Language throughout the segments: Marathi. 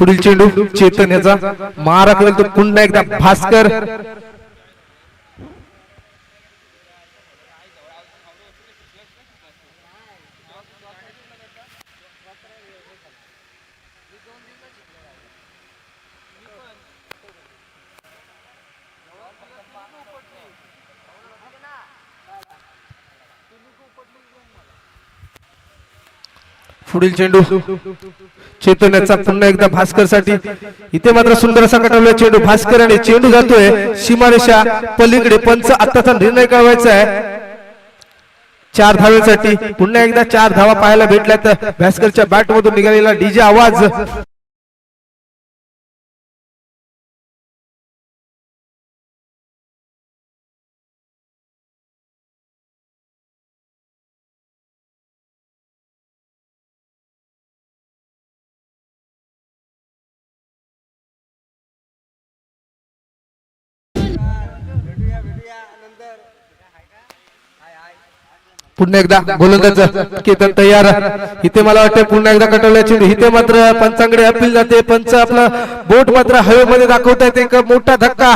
पुढील चेंडू चेतन याचा मारा करेल तो पुन्हा एकदा भास्कर. पुढील चेंडू चेतन याचा पुन्हा एकदा भास्कर साठी. इथे मात्र सुंदर असा कटवला चेंडू भास्कर आणि चेंडू जातोय सीमारेषा पलीकडे. पंच आत्ताचा निर्णय कळवायचा आहे 4 धावेसाठी. पुन्हा एकदा 4 धावा पाहायला भेटल्यात भास्करच्या बॅट मधून निघालेला डीजे आवाज. पुन्हा एकदा गोलंदाज केतन तयार. इथे मला वाटतं पुन्हा एकदा कटवल्या चेंडू. इथे मात्र पंचांकडे अपील जाते. पंच आपला बोट मात्र हवेमध्ये दाखवतायत. एक मोठा धक्का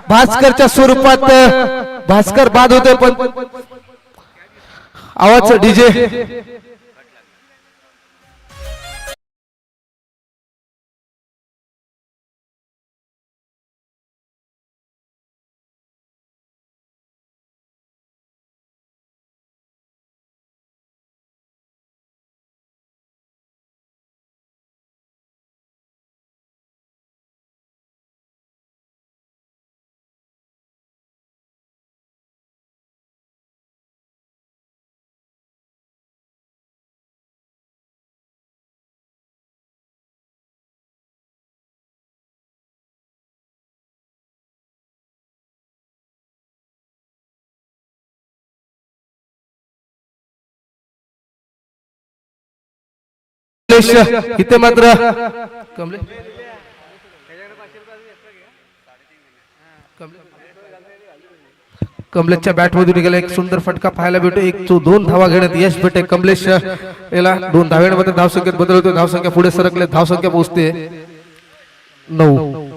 भास्करच्या स्वरूपात. भास्कर बाद होते पण आवाज डीजे. इथे मात्र कमलेशच्या बॅट मधून निघाला एक सुंदर फटका पाहायला भेटतो. 1-2 धावा घेण्यात यश भेटे कमलेश याला. 2 धाव्यांमध्ये धावसंख्येत बदल होतो. धावसंख्या पुढे सरकले. धावसंख्या पोहोचते 9.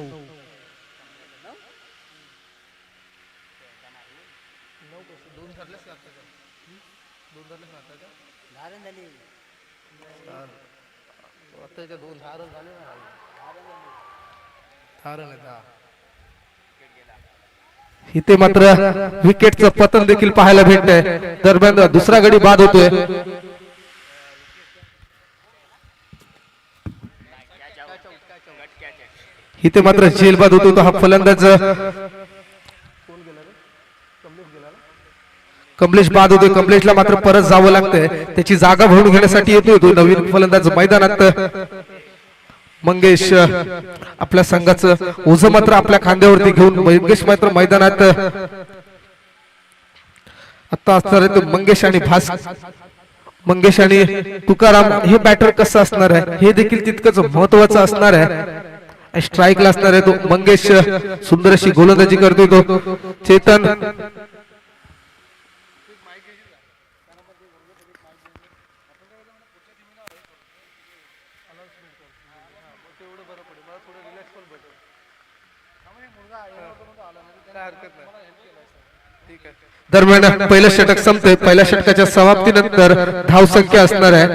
इथे मात्र विकेटचं पतन देखील पाहायला भेटतंय. दरम्यान दुसरा गडी बाद होतोय. इथे मात्र झेल बाद होतो. तो हा फलंदाज कमलेश बाद होतोय. कमलेशला मात्र परत जावं लागतंय. त्याची जागा भरून घेण्यासाठी येतोय तो नवीन फलंदाज मैदानात. मंगेश आपल्या संघाचं ओझं मात्र आपल्या खांद्यावरती घेऊन मंगेश मात्र मैदानात आता असणार आहे. मंगेश आणि मंगेश आणि तुकाराम हे बॅटर कसं असणार आहे हे देखील तितकंच महत्वाचं असणार आहे. स्ट्राईकला असणार आहे तो मंगेश. सुंदर अशी गोलंदाजी करतोय तो चेतन. दरम्यान पहिलं षटक संपते. पहिल्या षटकाच्या समाप्तीनंतर धावसंख्या असणार आहे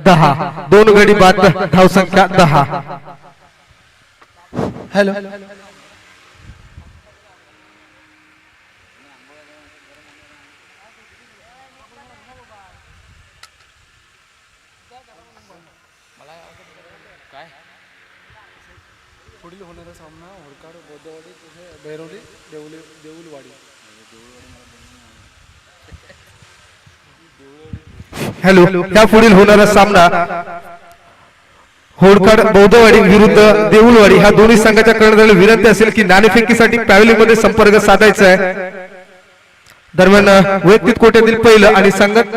10. 2 गडी बाद. धावसंख्या 10. हॅलो पुढील होणारा सामना होरकाड बोदवाडी बैरोली देऊलवाडी. हॅलो या पुढील होणारा सामना होडकाड बौद्धवाडी विरुद्ध देऊलवाडी. ह्या दोन्ही संघाच्या कर्णधाराला विनंती असेल की नाणेफेकीसाठी पॅव्हलियन मध्ये संपर्क साधायचा आहे. दरम्यान वैयक्तिक कोट्यातील पहिलं आणि संघात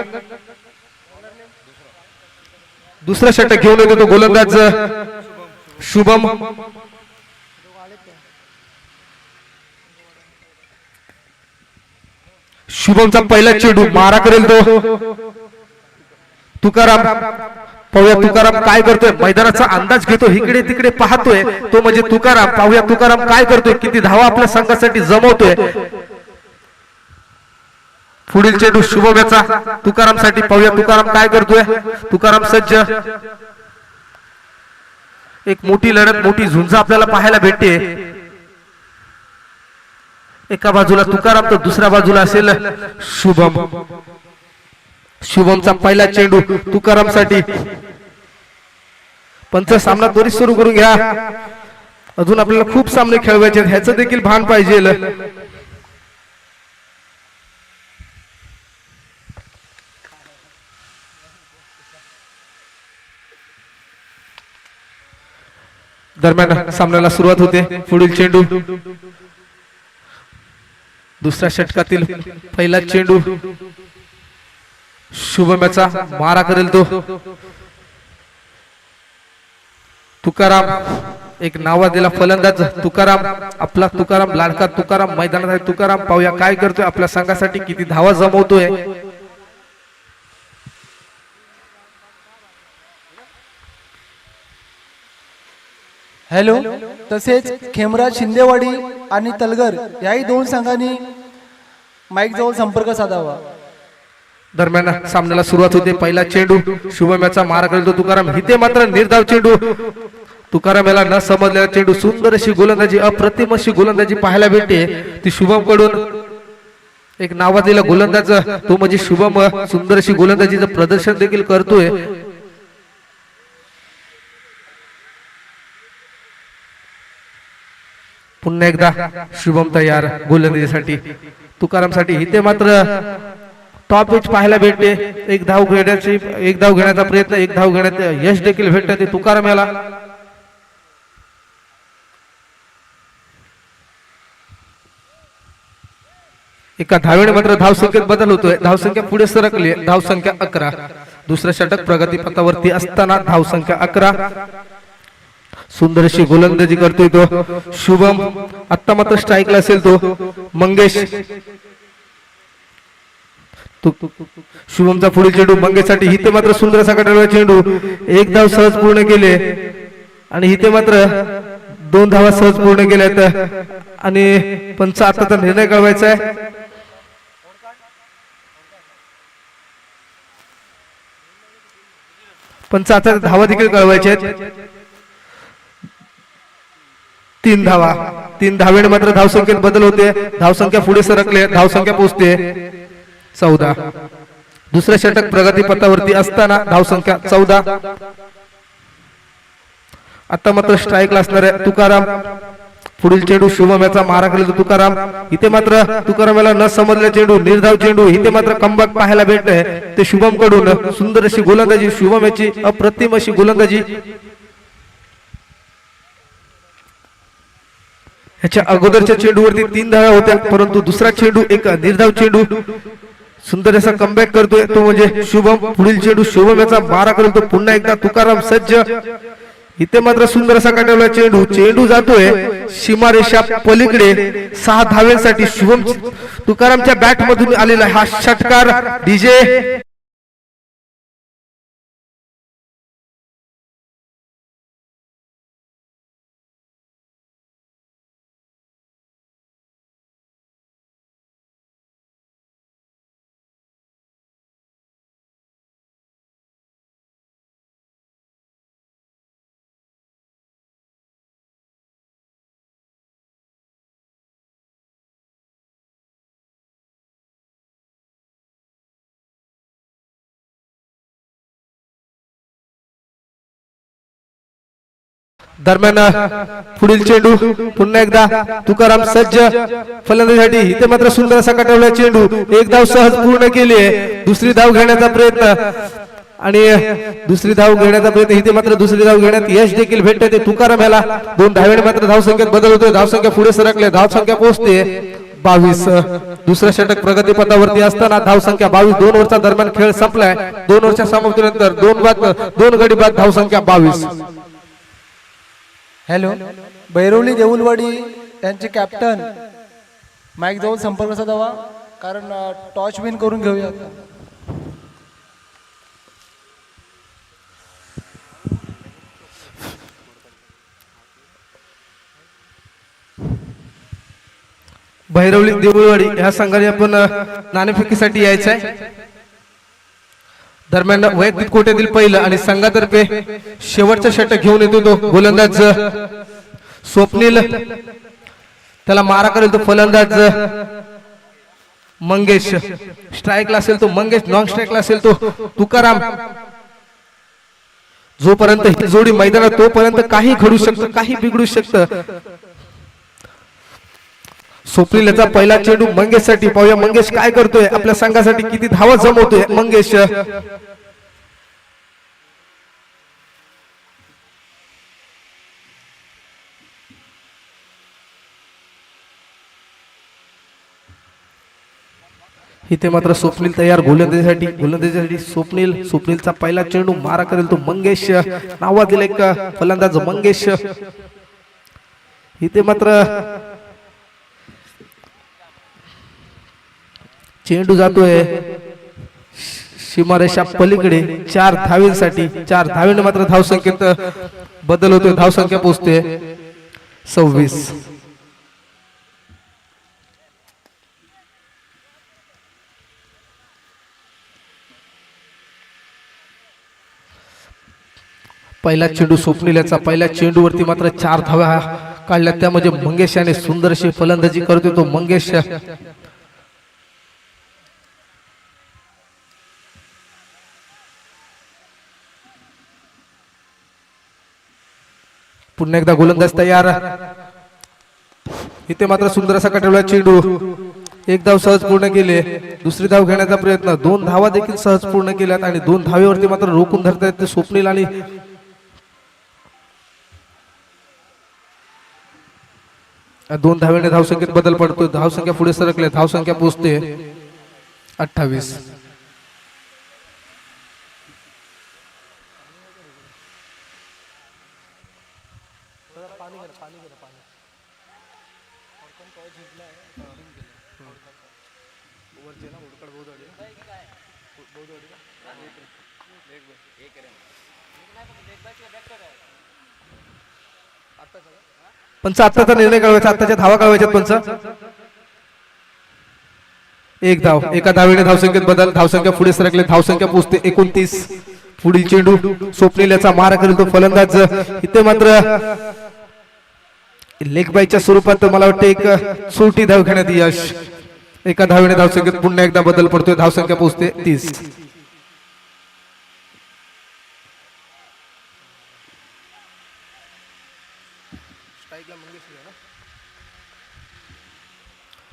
दुसरा षटक घेऊन येतो तो गोलंदाज शुभम. शुभमचा पहिला चेंडू मारा करेल तो तुकाराम. पाहूया तुकाराम काय करतोय, मैदानाचा अंदाज घेतो, इकडे तिकडे पाहतोय तो म्हणजे तुकाराम. पाहूया तुकाराम काय करतोय, किती धावा आपल्या संघासाठी जमवतोय. पुढील चेंडू शुभम याचा तुकाराम साठी. पाहूया तुकाराम काय करतोय. तुकाराम सज्ज. एक मोठी लढत, मोठी झुंज आपल्याला पाहायला भेटते. एका बाजूला तुकाराम तर दुसऱ्या बाजूला असेल शुभम. शुभमचा पहिला चेंडू तुकाराम साठी. पंच सामना त्वरित सुरू करून घ्या. अजून आपल्याला खूप सामने खेळवायचे, ह्याचं देखील भान पाहिजे. दरम्यान सामन्याला सुरुवात होते. पुढील चेंडू दुसऱ्या षटकातील पहिला चेंडू शुभम याचा मारा करेल तो. तुकाराम एक नावाजलेला फलंदाज तुकाराम. आपला तुकाराम, लाडका तुकाराम मैदानात आहे. तुकाराम पाहूया काय करतोय, आपल्या संघासाठी किती धावा जमवतोय. हॅलो. तसेच खेमराज शिंदेवाडी आणि तलगर याही दोन संघांनी माईक जवळ संपर्क साधावा. दरम्यान सामन्याला सुरुवात होते. पहिला चेंडू शुभम याचा मारा करतो तुकाराम. इथे मात्र निर्धाव चेंडू. तुकाराम याला न समजलेला चेंडू. सुंदर अशी गोलंदाजी, अप्रतिम अशी गोलंदाजी पाहायला भेटते ती शुभम कडून. एक नावाजलेला गोलंदाज तो म्हणजे शुभम. सुंदर अशी गोलंदाजीचं प्रदर्शन देखील करतोय. पुन्हा एकदा शुभम तयार गोलंदाजीसाठी. तुकाराम साठी इथे मात्र टॉप पिच पाहायला भेटते. एक धाव घेण्याचा प्रयत्न, एक धाव घेण्यात यश देखील भेटते तुकाराम याला. एका धावेने मात्र धावसंख्येत बदल होतोय. धावसंख्या पुढे सरकली. धावसंख्या 11. दुसरं षटक प्रगतीपथावरती असताना धावसंख्या 11. सुंदर अशी गोलंदाजी करतोय तो शुभम. आता मात्र स्ट्राईकला असेल तो मंगेश. शुभमचा पुढील चेंडू मंगेशसाठी. इथे मात्र सुंदर असा कटळलेला चेंडू. एक धाव सहज पूर्ण केले आणि इथे मात्र 2 धावा सहज पूर्ण केल्यात आणि पंच आताचा निर्णय कळवायचा आहे. पंच आता धावा देखील कळवायच्या आहेत. 3 धावा. 3 धावेने मात्र धावसंख्येत बदल होते. धावसंख्या पुढे सरकले. धावसंख्या पोहोचते 14. दुसरे षटक प्रगतीपथावरती असताना धावसंख्या 14. आता मात्र स्ट्राईकला असणार आहे तुकाराम. पुढील चेंडू शुभम याचा मारा केला तुकाराम. इथे मात्र तुकाराम याला न समजलेला चेंडू, निर्धाव चेंडू. इथे मात्र कमबॅक पाहायला भेटतंय ते शुभम कडून. सुंदर अशी गोलंदाजी शुभम याची, अप्रतिम अशी गोलंदाजी. ह्याच्या अगोदरच्या चेंडूवरती 3 धावा होत्या, परंतु दुसरा चेंडू एक निर्धाव चेंडू. सुंदर असा कमबॅक करतोय तो म्हणजे शुभम. पुढील चेंडू शुभम याचा मारा करतो पुन्हा एकदा तुकाराम सज्ज. इथे मात्र सुंदर असा काढलेला चेंडू. चेंडू जातोय सीमारेषा पलीकडे 6 धाव्यांसाठी. शुभम तुकारामच्या बॅट मधून आलेला हा षटकार. डीजे दरम्यान पुढील चेंडू पुन्हा एकदा तुकाराम सज्ज फलंदाजीसाठी. इथे मात्र सुंदर असा काढलेला चेंडू. एक धाव सहज पूर्ण केली आहे. दुसरी धाव घेण्याचा प्रयत्न आणि दुसरी धाव घेण्याचा प्रयत्न. इथे मात्र दुसरी धाव घेण्यात यश देखील भेटते ते तुकाराम याला. 2 धावेने मात्र धावसंख्येत बदल होतोय. धावसंख्या पुढे सरकले. धावसंख्या पोहोचते 22. दुसरं षटक प्रगतीपथावरती असताना धावसंख्या 22. 2 ओव्हरचा दरम्यान खेळ संपलाय. 2 ओव्हरच्या समाप्तीनंतर 2 गडी बाद धावसंख्या 22. हॅलो. बैरवली देऊलवाडी यांचे कॅप्टन माईक जवळ संपर्क साधावा, कारण टॉच विन करून घेऊया. भैरवली देऊळवाडी ह्या संघाने आपण नाणेफेकीसाठी यायचं आहे. दरम्यान वैयक्तिक कोट्यातील पहिलं आणि संघातर्फे शेवटचा षटक घेऊन येतो तो गोलंदाज स्वप्नील, त्याला मारा करेल तो फलंदाज मंगेश, स्ट्राईकला असेल तो मंगेश, नॉन स्ट्राईकला असेल तो तुकाराम. जोपर्यंत ही जोडी मैदानात तोपर्यंत काही घडू शकतं, काही बिघडू शकतं. स्वप्नील याचा पहिला चेंडू मंगेश साठी. पाहूया मंगेश काय करतोय, आपल्या संघासाठी किती धावा जमवतोय मंगेश. इथे मात्र स्वप्नील तयार गोलंदाजीसाठी स्वप्नीलचा पहिला चेंडू मारा करेल तो मंगेश, नावातील एक फलंदाज मंगेश. इथे मात्र चेंडू जातोय सीमारेषा पलीकडे 4 धावेसाठी. 4 धावेने मात्र धावसंख्येत बदल होतोय, धावसंख्या पोहोचते 26. पहिला चेंडू स्वप्नील याचा. पहिल्या चेंडूवरती मात्र 4 धावा काढल्या, त्यामध्ये मंगेश याने सुंदर अशी फलंदाजी करतोय तो मंगेश. पुन्हा एकदा गोलंदाज तयार. इथे मात्र सुंदर असा कटवला चेंडू. एक धाव सहज पूर्ण केले, दुसरी धाव घेण्याचा प्रयत्न, 2 धावा देखील सहज पूर्ण केल्यात आणि 2 धावेवरती मात्र रोखून धरतायत ते स्वप्नील. आणि 2 धावेने धावसंख्येत बदल पडतो, धावसंख्या पुढे सरकले, धावसंख्या पोहोचते 28. पंच आत्ताचा निर्णय कळवायचा, आत्ताच्या धावा कळवायच्यात पंच. एक धाव, एका धावेने धावसंख्येत बदल, धावसंख्या पुढे सरकले, धावसंख्या पोहोचते 29. पुढील चेंडू स्वप्नील याचा मारा करेल तो फलंदाज. इथे मात्र लेग बायच्या स्वरूपात मला वाटतं एक छोटी धाव घेण्यात यश. एका धावेने धावसंख्येत पुन्हा एकदा बदल पडतोय, धावसंख्या पोहोचते 30.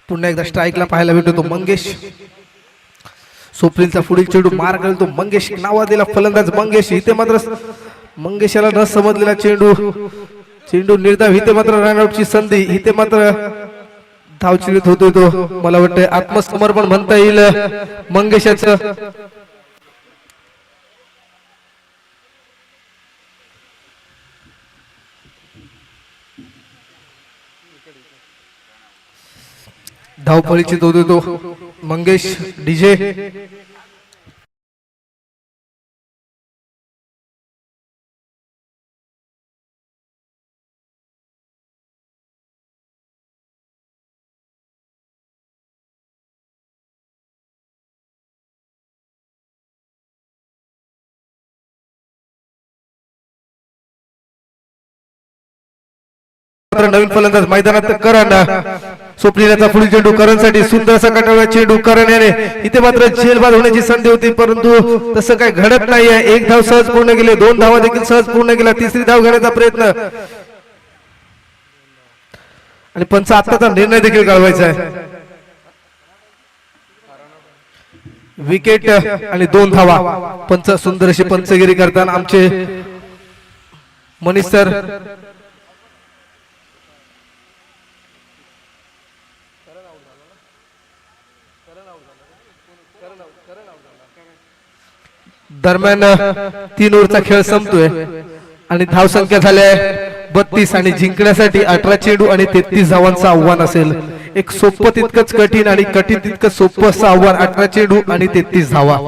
पुन्हा एकदा स्ट्राईकला पाहायला भेटतो तो मंगेश. स्वप्नीलचा पुढील चेंडू मार करेल तो मंगेश, नावाजलेला फलंदाज मंगेश. इथे मात्र मंगेशाला न समजलेला चेंडू निर्धाव. इथे मात्र रनआउटची संधी. इथे मात्र धावचिरीत होतोय तो, मला वाटतं आत्मसमर्पण म्हणता येईल मंगेशाचं. धावपळीची होतोय तो मंगेश डीजे. नवीन फलंदाज मैदानात करण. स्वप्नीलचा पुढील चेंडू करणसाठी, सुंदर असा कटवला चेंडू करण याने. इथे मात्र झेलबाद होण्याची संधी होती, परंतु तसं काही घडत नाहीये. एक धाव सहज पूर्ण केले, 2 धावा देखील सहज पूर्ण केला, तिसरी धाव घेण्याचा प्रयत्न. आणि पंच आत्ताचा निर्णय देखील कळवायचा आहे. विकेट आणि 2 धावा. पंच सुंदर अशी पंचगिरी करताना आमचे मनीष सर. दरम्यान 3 ओव्हरचा खेळ संपतोय आणि धावसंख्या झाल्या 32 आणि जिंकण्यासाठी 18 चेंडू आणि 33 धावांचं आव्हान असेल. एक सोपं तितकंच कठीण आणि कठीण तितकं सोपं असं आव्हान. 18 चेंडू आणि 33 धावा.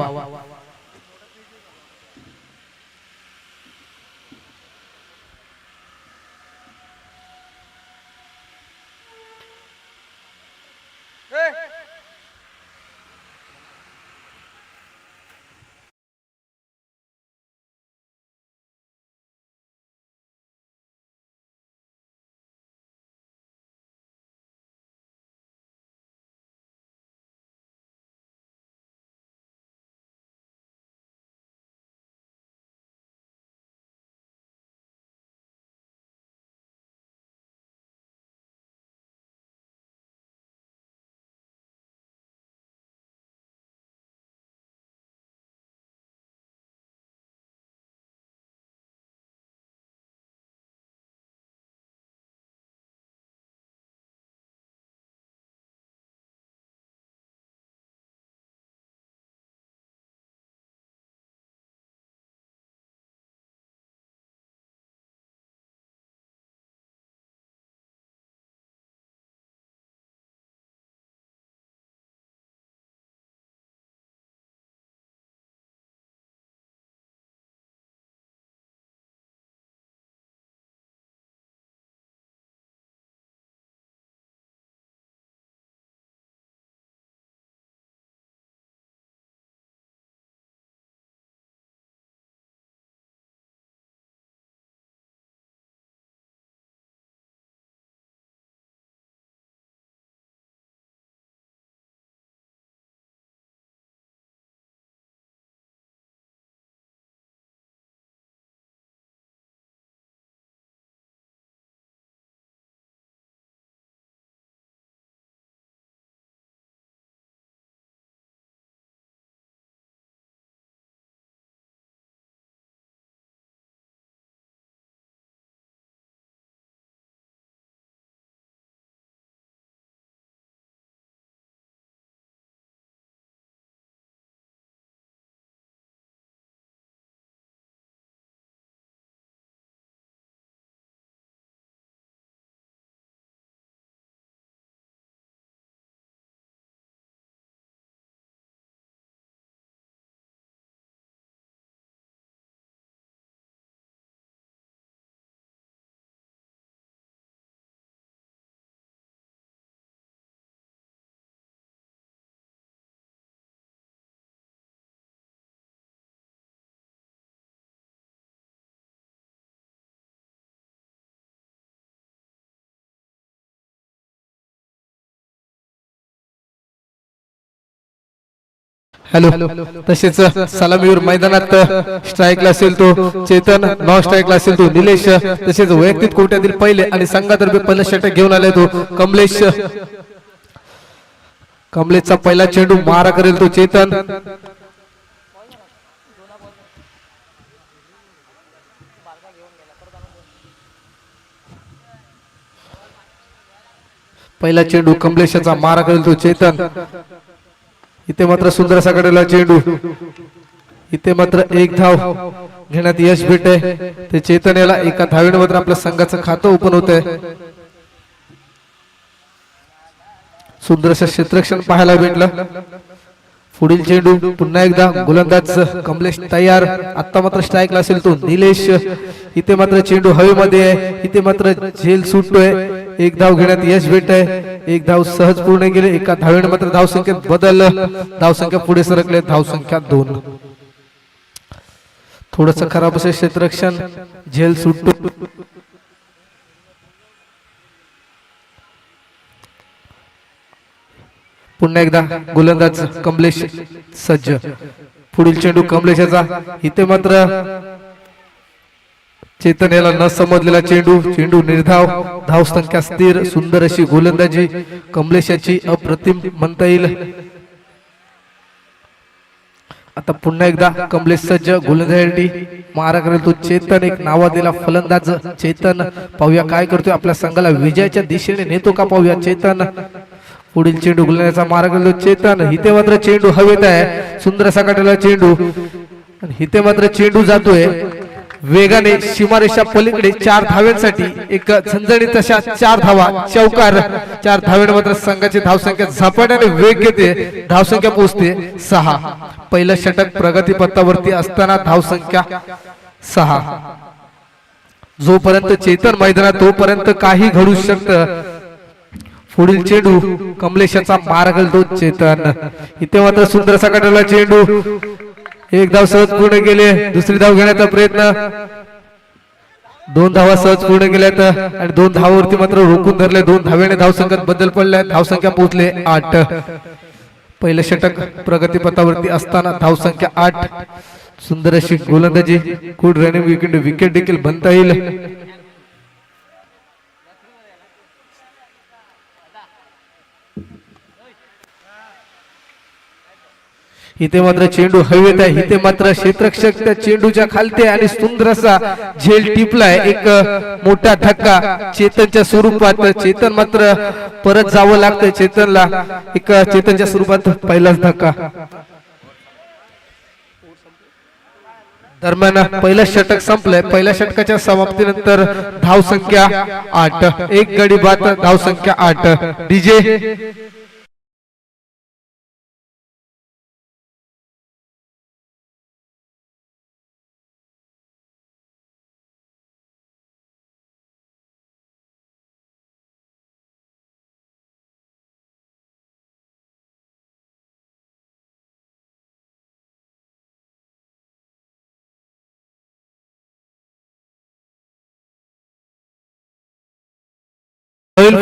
हॅलो. तसेच सलामीवर मैदानात स्ट्राईकला असेल तो चेतन, नॉन स्ट्राईकला असेल तो निलेश, तसेच वैयक्तिक कोट्यातील पहिले आणि संघातर्फे पहिला षटक घेऊन आले तो कमलेश. कमलेशचा पहिला चेंडू मारा करेल तो चेतन. पहिला चेंडू कमलेशाचा मारा करेल तो चेतन. इथे मात्र सुंदर असा कडलेला चेंडू. इथे मात्र एक धाव घेण्यात यश भेटे ते चेतन याला एका धावेने मात्र आपल्या संघाचं खातं ओपन होत आहे. सुंदर असं क्षेत्ररक्षण पाहायला भेटलं. पुढील चेंडू पुन्हा एकदा गोलंदाज कमलेश तयार. आता मात्र स्ट्राईकला असेल तो निलेश. इथे मात्र चेंडू हवेमध्ये आहे. इथे मात्र झेल सुटतोय. एक धाव घेण्यात यश भेट आहे. एक धाव सहज पूर्ण गेले. एका धावेने मात्र धावसंख्येत बदल. धावसंख्या पुढे सरकले. धावसंख्या 2. थोडस खराब असे क्षेत्ररक्षण. झेल सुटतो. पुन्हा एकदा गोलंदाज कमलेश सज्ज. पुढील चेंडू कमलेशाचा. इथे मात्र चेतन याला न समजलेला चेंडू. चेंडू निर्धाव. धाव संख्या स्थिर. सुंदर अशी गोलंदाजी कमलेशाची अप्रतिम म्हणता येईल. आता पुन्हा एकदा कमलेश सज्ज. गोलंदाजी मारा करेल तो चेतन. एक नावाजलेला फलंदाज चेतन. पाहूया काय करतोय. आपल्या संघाला विजयाच्या दिशेने नेतो का पाहूया चेतन. पुढील चेंडू गोलंदाजाचा मारा करेल तो चेतन. इथे मात्र चेंडू हवेत आहे. सुंदर असा काढलेला चेंडू. इथे मात्र चेंडू जातोय वेगाने सीमारेषा पलीकडे. 4 धाव्यांसाठी एक झणझणीत अशा 4 धावा. चौकार. 4 धाव्याने मात्र संघाची धावसंख्या झपाट्याने वेग घेते. धावसंख्या पोहोचते 6. पहिलं षटक प्रगतीपथावरती असताना धावसंख्या 6. जोपर्यंत चेतन मैदानात तोपर्यंत काही घडू शकतं. पुढील चेंडू कमलेशाचा मारा घालतो चेतन. इथे मात्र सुंदर असा काढलेला चेंडू. एक धाव सहज पूर्ण केले. दुसरी धाव घेण्याचा प्रयत्न. 2 धावा सहज पूर्ण केल्यात आणि 2 धावावरती मात्र रोखून धरले. 2 धाव्याने धावसंख्येत बदल पडलाय. धावसंख्या पोहोचले 8. पहिलं षटक प्रगतीपथावरती असताना धावसंख्या 8. सुंदर अशी गोलंदाजी. गुड रनिंग विकेट देखील बनता येईल. इथे मात्र चेंडू हवेत आहे. इथे मात्र क्षेत्ररक्षक त्या चेंडूच्या खालते आणि सुंदर असा झेल टिपलाय. एक मोठा धक्का चेतनच्या स्वरूपात. चेतन मात्र परत जावं लागतंय चेतनला. एक चेतनच्या स्वरूपात पहिलाच धक्का. दरम्यान पहिलं षटक संपलंय. पहिल्या षटकाच्या समाप्तीनंतर धावसंख्या 8. एक गडी बाद. धावसंख्या 8. डीजे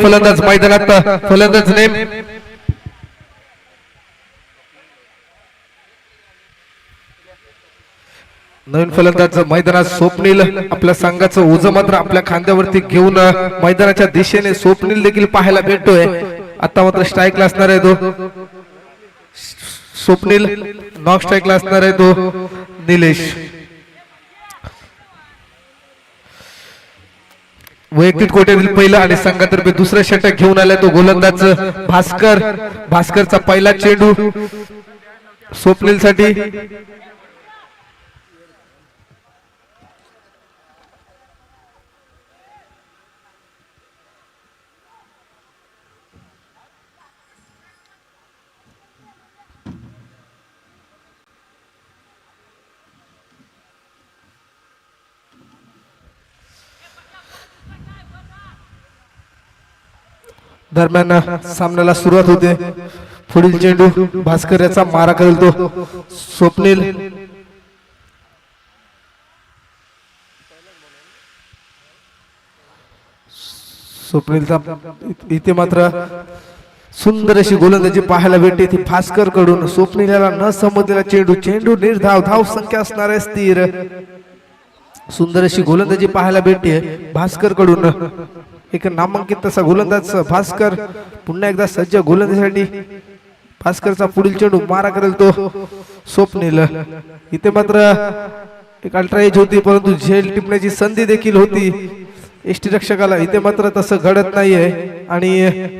फलंदाज मैदानात. फलंदाज नेम नवीन फलंदाज मैदानात स्वप्नील. आपल्या संघाचं ओझं मात्र आपल्या खांद्यावरती घेऊन मैदानाच्या दिशेने स्वप्नील देखील पाहायला भेटतोय. आता मात्र स्ट्राईकला असणार आहे तो स्वप्नील. नॉक स्ट्राईकला असणार आहे तो निलेश. वैयक्तिक कोट्यातील पहिलं आणि संघातर्फे दुसरं षटक घेऊन आलाय तो गोलंदाज भास्कर. भास्करचा पहिला चेंडू स्वप्नील साठी. दरम्यान सामन्याला सुरुवात होते. पुढील चेंडू भास्कर याचा मारा करेल तो स्वप्नील. स्वप्नीलचा इथे मात्र सुंदर अशी गोलंदाजी पाहायला भेटते ती भास्कर कडून. स्वप्नीला न समजलेला चेंडू, चेंडू निर्धाव, धाव संख्या असणार आहे स्थिर. सुंदर अशी गोलंदाजी पाहायला भेटते भास्कर कडून. एक नामांकित तसा गोलंदाज भास्कर पुन्हा एकदा सज्ज गोलंदाजीसाठी. भास्करचा पुढील चेंडू मारा करेल तो स्वप्नील. इथे मात्र एक अल्ट्रा एज होती परंतु झेल टिपण्याची संधी देखील होती एसटी रक्षकाला. इथे मात्र तसं घडत नाहीये आणि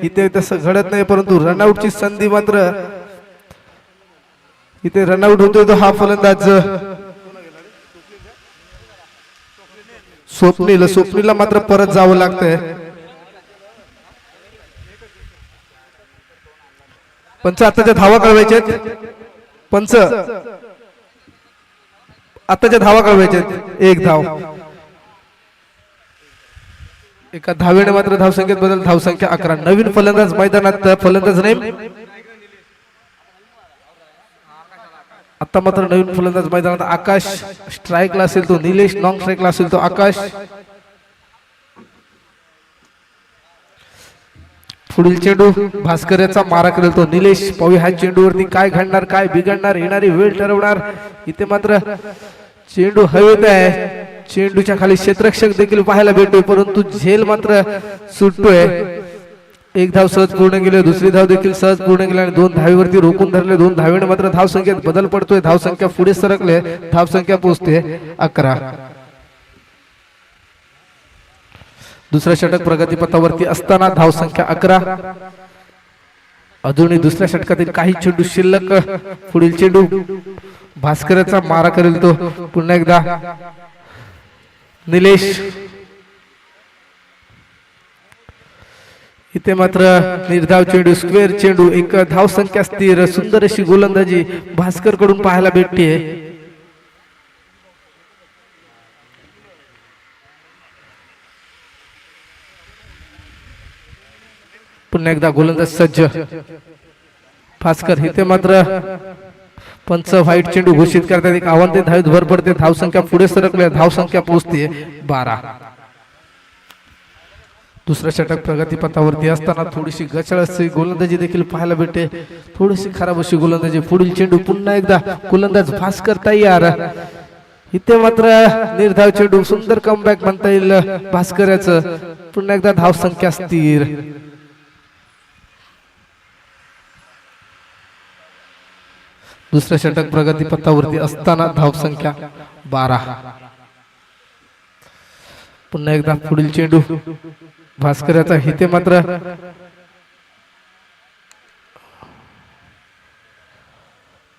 इथे तसं घडत नाही परंतु रनआउटची संधी मात्र इथे रनआउट होतोय तो हा फलंदाज स्वप्नील. स्वप्नीला मात्र परत जावं लागतंय. पंच आताच्या धावा कळवायच्यात. पंच आताच्या धावा कळवायच्यात. एक धाव. एका धावेने मात्र धावसंख्येत बदल. धावसंख्या 11. नवीन फलंदाज मैदानात. फलंदाज नेम आता मात्र नवीन फलंदाज मैदानात. आकाश स्ट्राईकला असेल तो निलेश, नॉन स्ट्राईकला असेल तो आकाश. पुढील चेंडू भास्कर याचा मारा करेल तो निलेश. पाहूया ह्या चेंडूवरती काय घडणार, काय बिघडणार, येणारी वेळ ठरवणार. इथे मात्र चेंडू हवेत आहे. चेंडूच्या खाली क्षेत्ररक्षक देखील पाहायला भेटतोय परंतु झेल मात्र सुटतोय. एक धाव सहज पूर्ण केली, दुसरी धाव देखील सहज पूर्ण केली आणि 2 धावेवरती रोखून धरले. 2 धावेने मात्र धावसंख्येत बदल पडतोय. धावसंख्या पुढे सरकले. धावसंख्या पोहोचते 11. दुसरा षटक प्रगतीपथावरती असताना धावसंख्या 11. अजूनही दुसऱ्या षटकातील काही चेंडू शिल्लक. पुढील चेंडू भास्करचा मारा करेल तो पुन्हा एकदा निलेश. इथे मात्र निर्धाव चेंडू, स्क्वेअर चेंडू. एक धावसंख्या स्थिर. सुंदर अशी गोलंदाजी भास्कर कडून पाहायला भेटते. पुन्हा एकदा गोलंदाज सज्ज भास्कर. इथे मात्र पंच व्हाईट चेंडू घोषित करतात. एक आव्हान धावेत भर पडते. धावसंख्या पुढे सरकल्या. धावसंख्या पोहोचते 12. दुसरा षटक प्रगतीपथावरती असताना थोडीशी गचळ अशी गोलंदाजी देखील पाहायला भेटते. थोडीशी खराब अशी गोलंदाजी. पुढील चेंडू पुन्हा एकदा गोलंदाज भास्कर तयार. इथे मात्र निर्धाव चेंडू. सुंदर कमबॅक म्हणता येईल भास्कर याचं. पुन्हा एकदा धावसंख्या स्थिर. दुसऱ्या षटक प्रगतीपथावरती असताना धावसंख्या 12. पुन्हा एकदा पुढील चेंडू भास्कर याचा. इथे मात्र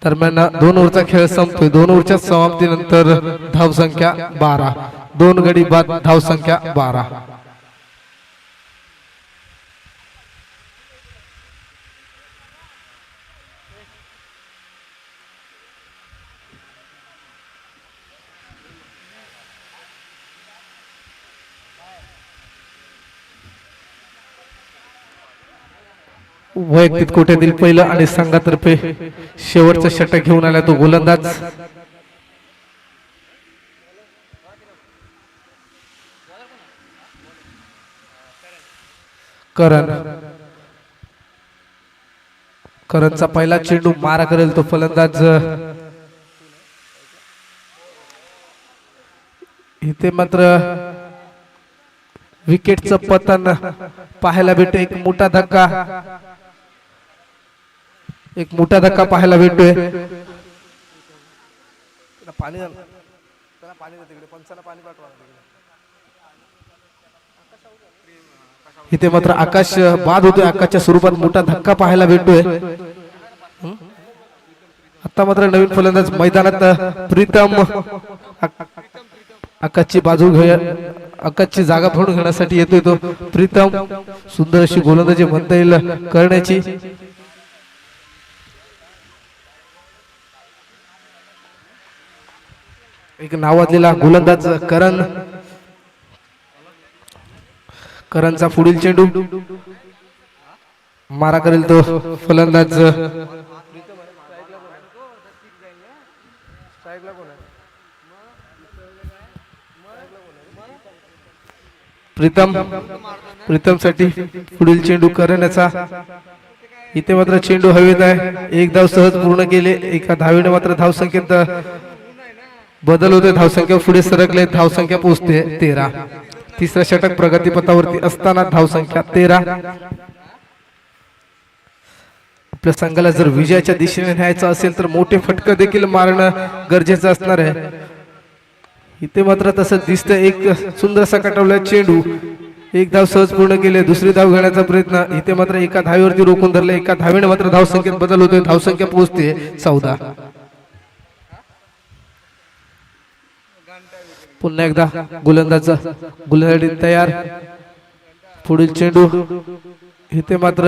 दरम्यान 2 ओव्हरचा खेळ संपतोय. 2 ओव्हरच्या समाप्तीनंतर धावसंख्या 12. 2 गडी बाद. धावसंख्या 12. वैयक्तिक कोट्यातील पहिलं आणि संघातर्फे शेवटचं षटक घेऊन आला तो गोलंदाज करण. करणचा पहिला चेंडू मारा करेल तो फलंदाज. इथे मात्र विकेटचं पतन पाहायला भेटते. एक मोठा धक्का पाहायला भेटतोय. इथे मात्र आकाश बाद होतोय. आकाशच्या स्वरूपात मोठा धक्का पाहायला भेटतोय. आता मात्र नवीन फलंदाज मैदानात प्रीतम आकाशची बाजू आकाशची जागा फोडून घेण्यासाठी येतोय तो प्रीतम. सुंदर अशी गोलंदाजी म्हणता येईल करण्याची. एक नावाजलेला गोलंदाज करण. करणचा पुढील चेंडू मारा करेल तो फलंदाज प्रीतम. प्रीतम साठी पुढील चेंडू करण्याचा. इथे मात्र चेंडू हवेत आहे, एक धाव सहज पूर्ण केले. एका धावेने मात्र धावसंख्येत बदल होते, धावसंख्या पुढे सरकले, धावसंख्या पोहोचते 13. तिसरा षटक प्रगतीपथावरती असताना धावसंख्या 13. आपल्या संघाला जर विजयाच्या दिशेने न्यायचं असेल तर मोठे फटके देखील मारणं गरजेचं असणार आहे. इथे मात्र तसं दिसतं. एक सुंदरसा कटवला चेंडू, एक धाव सहज पूर्ण केले. दुसरी धाव घेण्याचा प्रयत्न, इथे मात्र एका धावेवरती रोखून धरले. एका धावेने मात्र धावसंख्येत बदल होतोय, धावसंख्या पोहोचते 14. पुन्हा एकदा गोलंदाजी तयार. पुढील चेंडू, इथे मात्र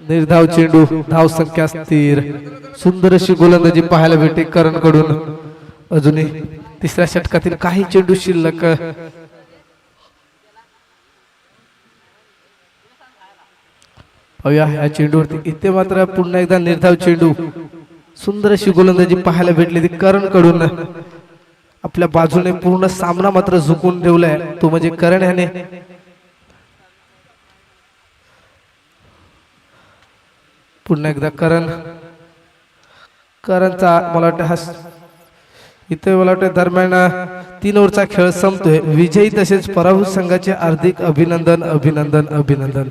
निर्धाव चेंडू, धावसंख्या स्थिर. सुंदर अशी गोलंदाजी पाहायला भेटते करण कडून. अजूनही तिसऱ्या षटकातील काही चेंडू शिल्लक. या चेंडूवरती इथे मात्र पुन्हा एकदा निर्धाव चेंडू. सुंदर अशी गोलंदाजी पाहायला भेटली ती करण कडून. आपल्या बाजूने पूर्ण सामना मात्र झुकून ठेवलाय तो म्हणजे करण याने. पुन्हा एकदा करणचा मला वाटतं हा इथे मला वाटतं दरम्यान 3 ओव्हरचा खेळ संपतोय. विजयी तसेच पराभूत संघाचे हार्दिक अभिनंदन अभिनंदन अभिनंदन.